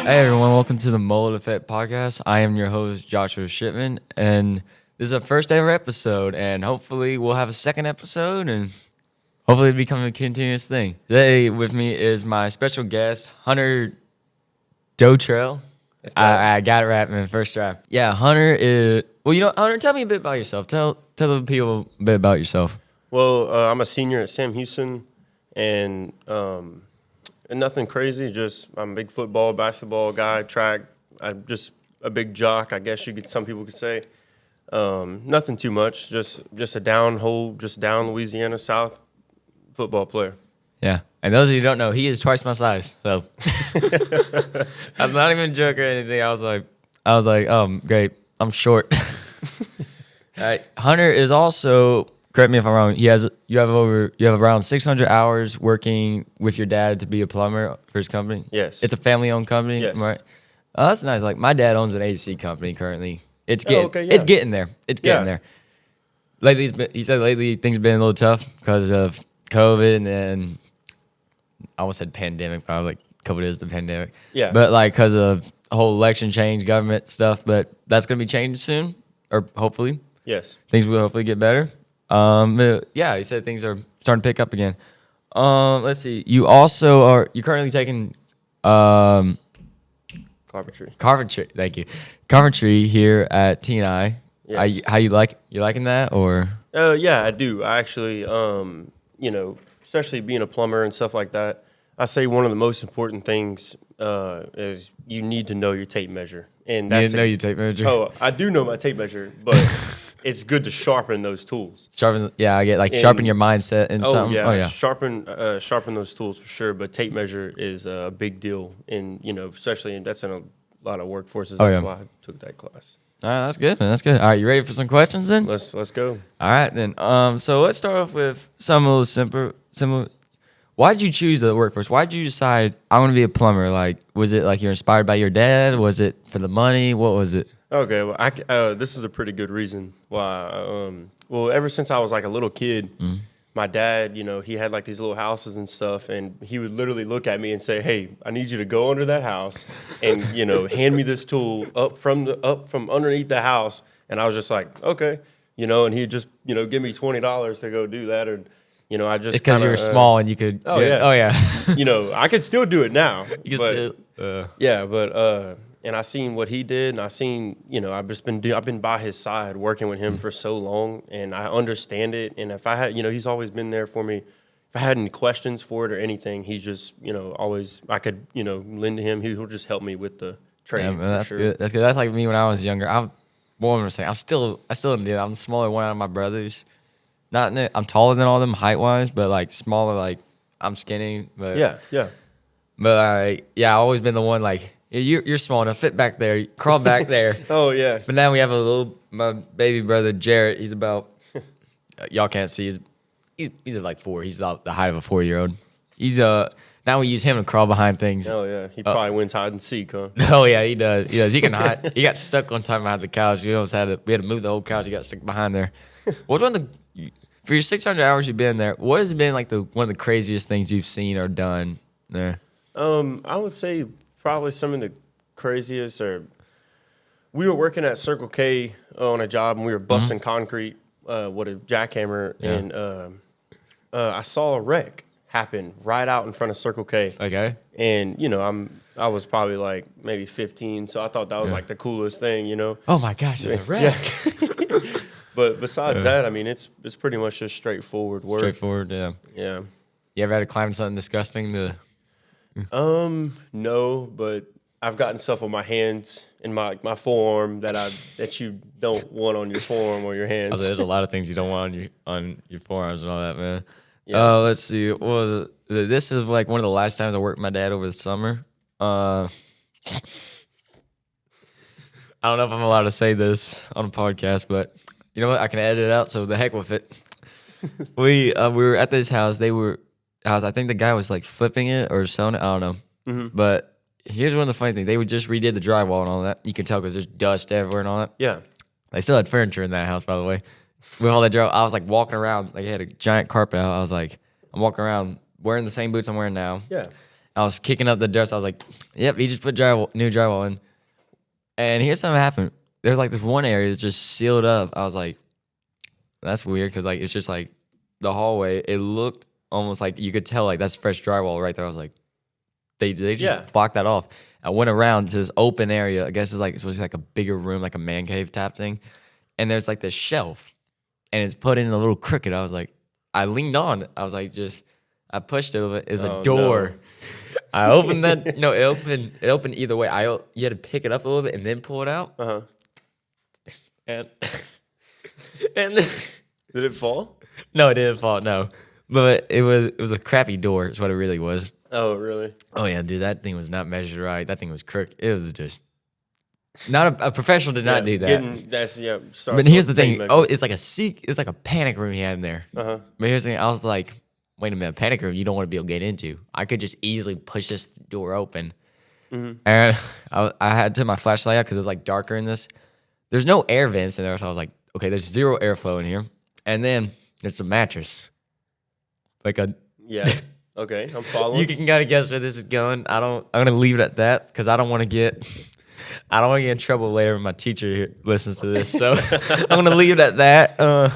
Hey everyone, welcome to the Mullet Effect podcast. I am your host, Joshua Shipman, and this is our first ever episode, and hopefully we'll have a second episode, and hopefully it'll become a continuous thing. Today with me is my special guest, Hunter Dotrell. I got it right, man, first try. Yeah, Hunter is, Hunter, tell me a bit about yourself. Tell the people a bit about yourself. Well, I'm a senior at Sam Houston, and nothing crazy. Just I'm a big football, basketball guy, track. I'm just a big jock, I guess some people could say. Nothing too much. Just a down Louisiana South football player. Yeah, and those of you who don't know, he is twice my size. So I'm not even joking or anything. I was like, great, I'm short. All right, Hunter is also. Correct me if I'm wrong. You have around 600 hours working with your dad to be a plumber for his company. Yes, it's a family-owned company. Yes, right. Oh, that's nice. Like my dad owns an AC company currently. It's getting there. It's getting there. Lately, he said things have been a little tough because of COVID, and then I almost said pandemic. Probably like COVID is the pandemic. Yeah. But like because of the whole election change, government stuff. But that's gonna be changing soon, or hopefully. Yes. Things will hopefully get better. He said things are starting to pick up again. Let's see. You're currently taking carpentry. Thank you. Carpentry here at TNI. Yes. You liking that or? Yeah, I do. I actually, especially being a plumber and stuff like that, I say one of the most important things is you need to know your tape measure. And that's your tape measure? Oh, I do know my tape measure, but it's good to sharpen those tools. Sharpen your mindset and something. Yeah. Oh yeah, sharpen those tools for sure. But tape measure is a big deal, and especially that's in a lot of workforces. That's why I took that class. All right, that's good, man. That's good. All right, you ready for some questions then? Let's go. All right then. So let's start off with some a little simple. Why did you choose the workforce? Why did you decide I want to be a plumber? Like, was it like you're inspired by your dad? Was it for the money? What was it? Okay, well, this is a pretty good reason why. Ever since I was like a little kid, my dad, he had like these little houses and stuff, and he would literally look at me and say, "Hey, I need you to go under that house and hand me this tool up from underneath the house." And I was just like, "Okay," and he'd just give me $20 to go do that, or I just because you were small and you could. Oh yeah. I could still do it now. And I seen what he did, and I seen, I've been by his side working with him for so long, and I understand it. And if I had, he's always been there for me. If I had any questions for it or anything, he's just, always, I could, lend to him. He'll just help me with the trade. Yeah, man, that's good. That's good. That's like me when I was younger. I'm still I'm the smaller one out of my brothers. I'm taller than all of them height wise, but like smaller, like I'm skinny. But yeah. But I've always been the one like. You're small enough. Fit back there. Crawl back there. Oh, yeah. But now we have my baby brother, Jarrett. He's about, y'all can't see. He's like 4. He's about the height of a 4-year-old. Now we use him to crawl behind things. Oh, yeah. He probably wins hide and seek, huh? Oh, yeah, he does. He can hide. He got stuck one time behind the couch. We had to move the whole couch. He got stuck behind there. For your 600 hours you've been there, what has been like one of the craziest things you've seen or done there? I would say probably some of the craziest we were working at Circle K on a job, and we were busting concrete with a jackhammer, and I saw a wreck happen right out in front of Circle K. Okay. And I was probably like maybe 15, so I thought that was like the coolest thing, Oh my gosh, there's a wreck. Yeah. But besides that, I mean, it's pretty much just straightforward work. Straightforward, yeah. Yeah. You ever had to climb something disgusting to? No, but I've gotten stuff on my hands and my forearm that you don't want on your forearm or your hands. There's a lot of things you don't want on your forearms and all that, man. Yeah. Let's see. Well, this is like one of the last times I worked with my dad over the summer. I don't know if I'm allowed to say this on a podcast, but you know what? I can edit it out, so the heck with it. We were at this house. I think the guy was like flipping it or selling it. I don't know. Mm-hmm. But here's one of the funny things. They just redid the drywall and all that. You can tell because there's dust everywhere and all that. Yeah. They still had furniture in that house, by the way. With all that drywall, I was like walking around. Like, they had a giant carpet out. I was like, I'm walking around wearing the same boots I'm wearing now. Yeah. I was kicking up the dust. I was like, "Yep, he just put new drywall in." And here's something happened. There's like this one area that's just sealed up. I was like, "That's weird," because like it's just like the hallway. It looked almost like you could tell like that's fresh drywall right there. I was like, they just blocked that off. I went around to this open area. I guess it's supposed to be like a bigger room, like a man cave type thing. And there's like this shelf, and it's put in a little crooked. I was like, I leaned on. I was like, I pushed it a little bit. It's a door. No. I opened that. No, it opened either way. You had to pick it up a little bit and then pull it out. And did it fall? No, it didn't fall. No, but it was a crappy door. Is what it really was. Oh, really? Oh yeah, dude, that thing was not measured right. That thing was crooked. It was just not a professional did not do that. But here's the thing. Oh, it's like a panic room he had in there. But here's the thing. I was like, wait a minute, panic room you don't want to be able to get into. I could just easily push this door open. And I had to turn my flashlight out because it was like darker in this. There's no air vents in there, so I was like, okay, there's zero airflow in here. And then there's a mattress. Yeah. Okay, I'm following. You can kind of guess where this is going. I'm gonna leave it at that because I don't want to get in trouble later when my teacher listens to this. So I'm gonna leave it at that.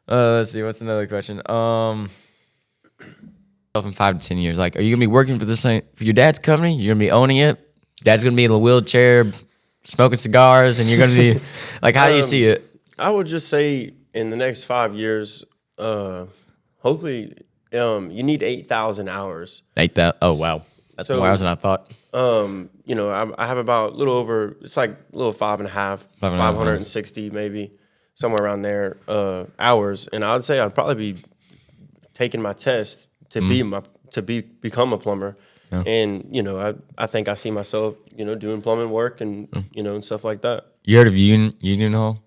Let's see, what's another question? In 5 to 10 years, like, are you gonna be working for for your dad's company? You're gonna be owning it. Dad's gonna be in a wheelchair, smoking cigars, and you're gonna be like, how do you see it? I would just say in the next 5 years, hopefully. You need 8,000 hours. 8,000. Oh wow, that's more hours than I thought. I have about a little over. It's like a little 560 maybe, somewhere around there. Hours, and I would say I'd probably be taking my test to become a plumber. Yeah. And I think I see myself doing plumbing work and and stuff like that. You heard of Union Hall?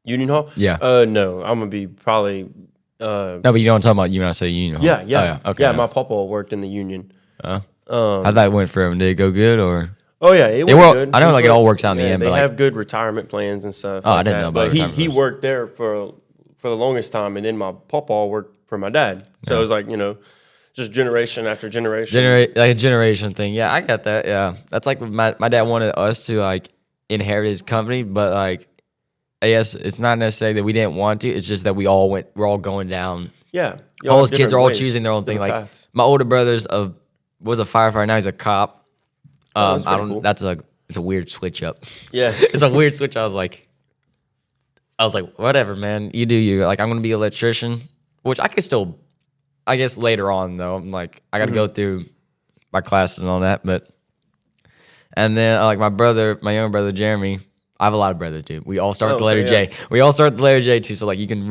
Union Hall? Yeah. No, I'm gonna be probably. No, but you know what I'm talking about. You when I say Union Hall. Yeah. Oh, yeah. Okay. Yeah, my papa worked in the Union. How that went for him? Did it go good or? Oh yeah, it went good. I know it all works out in the end. They but have good retirement plans and stuff. Oh, I didn't know about it. But he worked there for the longest time, and then my papa worked for my dad. So it was like just generation after generation. Like a generation thing. Yeah, I got that. Yeah, that's like my dad wanted us to like inherit his company, but like. I guess it's not necessarily that we didn't want to. It's just that we're all going down. Yeah. All those kids are all choosing their own thing. Like paths. My older brother's was a firefighter. Now he's a cop. I don't. Cool. It's a weird switch up. Yeah. It's a weird switch. I was like, whatever, man. You do you. Like I'm gonna be an electrician, which I could still. I guess later on though, I'm like I got to go through my classes and all that. And then like my younger brother Jeremy. I have a lot of brothers, dude. We all start with the letter J. We all start with the letter J too. So like you can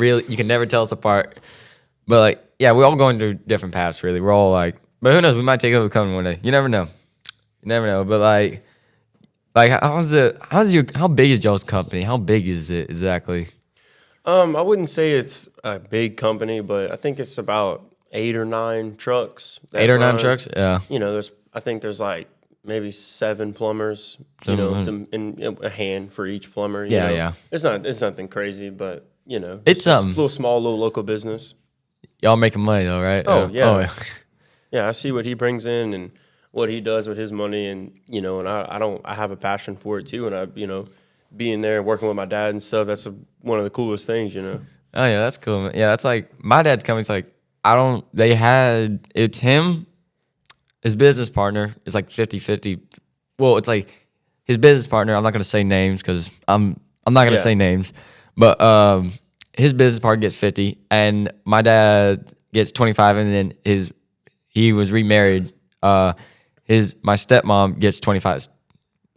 never tell us apart. But like, yeah, we're all going through different paths. Really, we're all like, but who knows? We might take over the company one day. You never know. But like how big is y'all's company? How big is it exactly? I wouldn't say it's a big company, but I think it's about 8 or 9 trucks. 8 or 9 trucks? Yeah. I think there's like. Maybe 7 plumbers, and a hand for each plumber. Yeah. It's nothing crazy, but it's something. A small local business. Y'all making money though, right? Oh yeah. Yeah, I see what he brings in and what he does with his money, and and I have a passion for it too, and I being there and working with my dad and stuff. That's one of the coolest things, Oh yeah, that's cool. Man. Yeah, that's like my dad's company's like it's him. His business partner is like 50-50. Well, it's like his business partner. I'm not going to say names because I'm not going to say names. But his business partner gets 50, and my dad gets 25, and then he was remarried. My stepmom gets 25.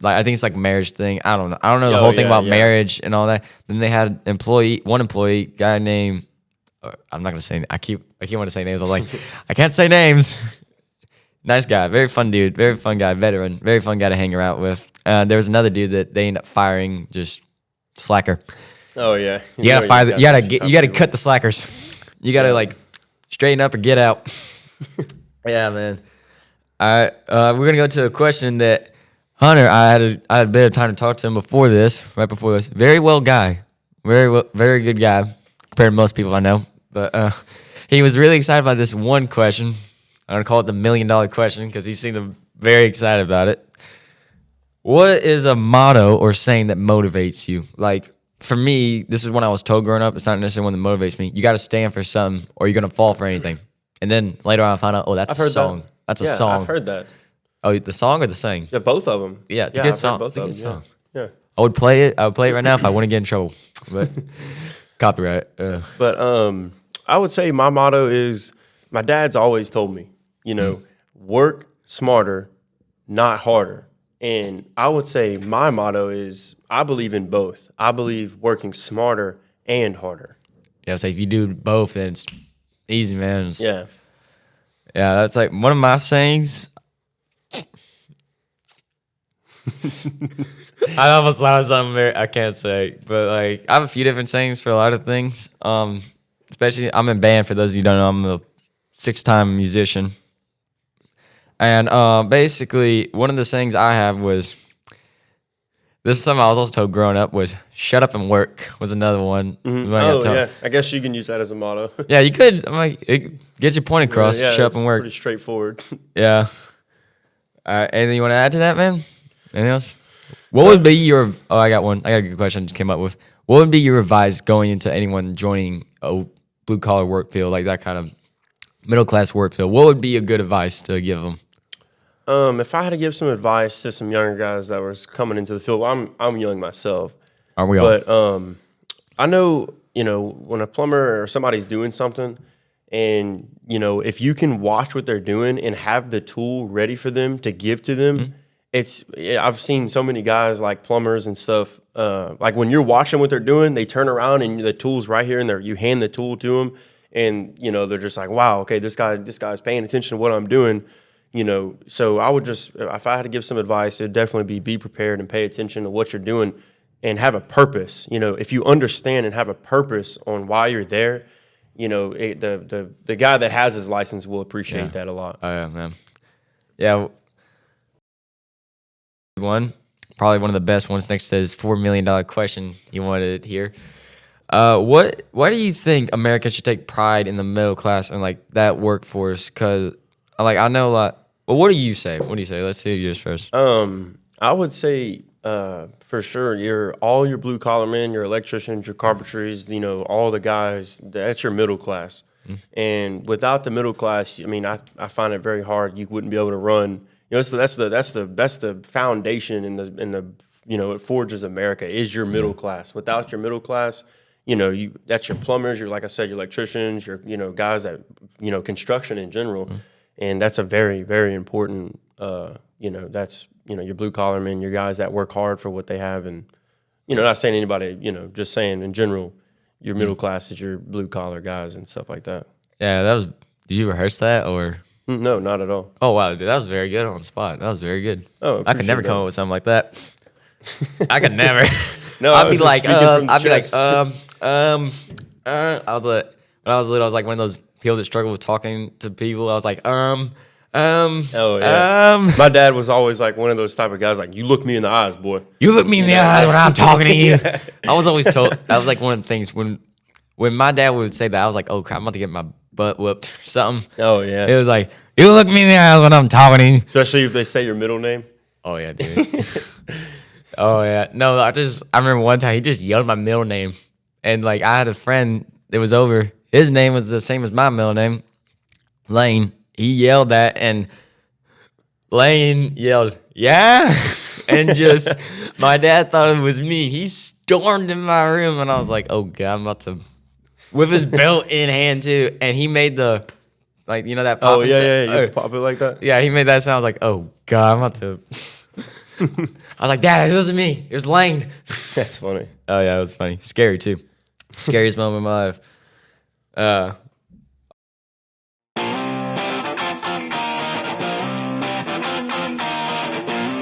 Like I think it's like a marriage thing. I don't know. I don't know the whole thing about marriage and all that. Then they had one employee guy named. I'm not going to say. I keep wanting to say names. I'm like I can't say names. Nice guy, very fun dude, very fun guy, veteran, very fun guy to hang around with. There was another dude that they ended up firing, just slacker. Oh yeah, you gotta fire. You gotta cut the slackers. You gotta like straighten up or get out. Yeah, man. All right, we're gonna go to a question that Hunter. I had a bit of time to talk to him right before this. Very very good guy compared to most people I know. But he was really excited about this one question. I'm gonna call it the $1 million question because he seemed very excited about it. What is a motto or saying that motivates you? Like for me, this is when I was told growing up. It's not necessarily one that motivates me. You got to stand for something, or you're gonna fall for anything. And then later on, I found out, oh, that's I've a heard song. that. That's a Yeah, song. I've heard that. Oh, the song or the saying? Yeah, both of them. Yeah, it's a good I've song. heard both It's a of good them. song. Yeah. I would play it. I would play it right now if I wouldn't get in trouble. But copyright. But I would say my motto is my dad's always told me, work smarter, not harder. And I would say my motto is I believe in both. I believe working smarter and harder. Yeah, so if you do both, then it's easy, man. Yeah. Yeah, that's like one of my sayings. I almost thought of something I can't say, but like I have a few different sayings for a lot of things. Especially I'm in band. For those of you who don't know, I'm a 6-time musician, and basically one of the sayings I have was this is something I was also told growing up was "shut up and work" was another one. Oh yeah, I guess you can use that as a motto. Yeah, you could. I'm like, it gets your point across. Yeah, shut up and work. Pretty straightforward. Yeah. All right. Anything you want to add to that, man? Anything else? What would be your? Oh, I got one. I got a good question I just came up with. What would be your advice going into anyone joining a blue collar work field, like that kind of middle class work field? What would be a good advice to give them? If I had to give some advice to some younger guys that was coming into the field, I'm young myself. Aren't we all? But I know, when a plumber or somebody's doing something and, if you can watch what they're doing and have the tool ready for them to give to them, I've seen so many guys like plumbers and stuff, like when you're watching what they're doing, they turn around and the tool's right here and you hand the tool to them and, they're just like, wow, okay, this guy's paying attention to what I'm doing. So I would just, if I had to give some advice, it'd definitely be prepared and pay attention to what you're doing and have a purpose. If you understand and have a purpose on why you're there, the guy that has his license will appreciate that a lot. Oh yeah, man. Yeah. Probably one of the best ones next to his $4 million question you wanted here. Why do you think America should take pride in the middle class and like that workforce? Because I know a lot. Well, what do you say? Let's see yours first. I would say for sure, all your blue collar men, your electricians, your carpentries, all the guys. That's your middle class. And without the middle class, I find it very hard. You wouldn't be able to run. So that's the foundation in the it forges America is your middle class. Without your middle class, that's your plumbers, your like I said, your electricians, your guys that construction in general. And that's a very, very important, that's, your blue collar men, your guys that work hard for what they have. And, not saying anybody, just saying in general, your middle class is your blue collar guys and stuff like that. Yeah, did you rehearse that or? No, not at all. Oh, wow, dude, that was very good on the spot. That was very good. Oh, I could never come up with something like that. I could never. No, I was like, when I was little, I was like one of those people that struggle with talking to people. I was like, Oh yeah. My dad was always like one of those type of guys. Like, you look me in the eyes, boy. You look me in the eyes when I'm talking to you. I was always told. That was like one of the things when my dad would say that. I was like, oh crap, I'm about to get my butt whooped or something. Oh yeah. It was like, you look me in the eyes when I'm talking to you. Especially if they say your middle name. Oh yeah, dude. Oh yeah. No, I remember one time he just yelled my middle name, and like I had a friend that was over. His name was the same as my middle name, Lane. He yelled that, and Lane yelled, "Yeah!" And just my dad thought it was me. He stormed in my room, and I was like, "Oh God, I'm about to," with his belt in hand too. And he made the that pop. Oh yeah, you pop it like that. Yeah, he made that sound. I was like, "Oh God, I'm about to." I was like, "Dad, it wasn't me. It was Lane." That's funny. Oh yeah, it was funny. Scary too. Scariest moment of my life.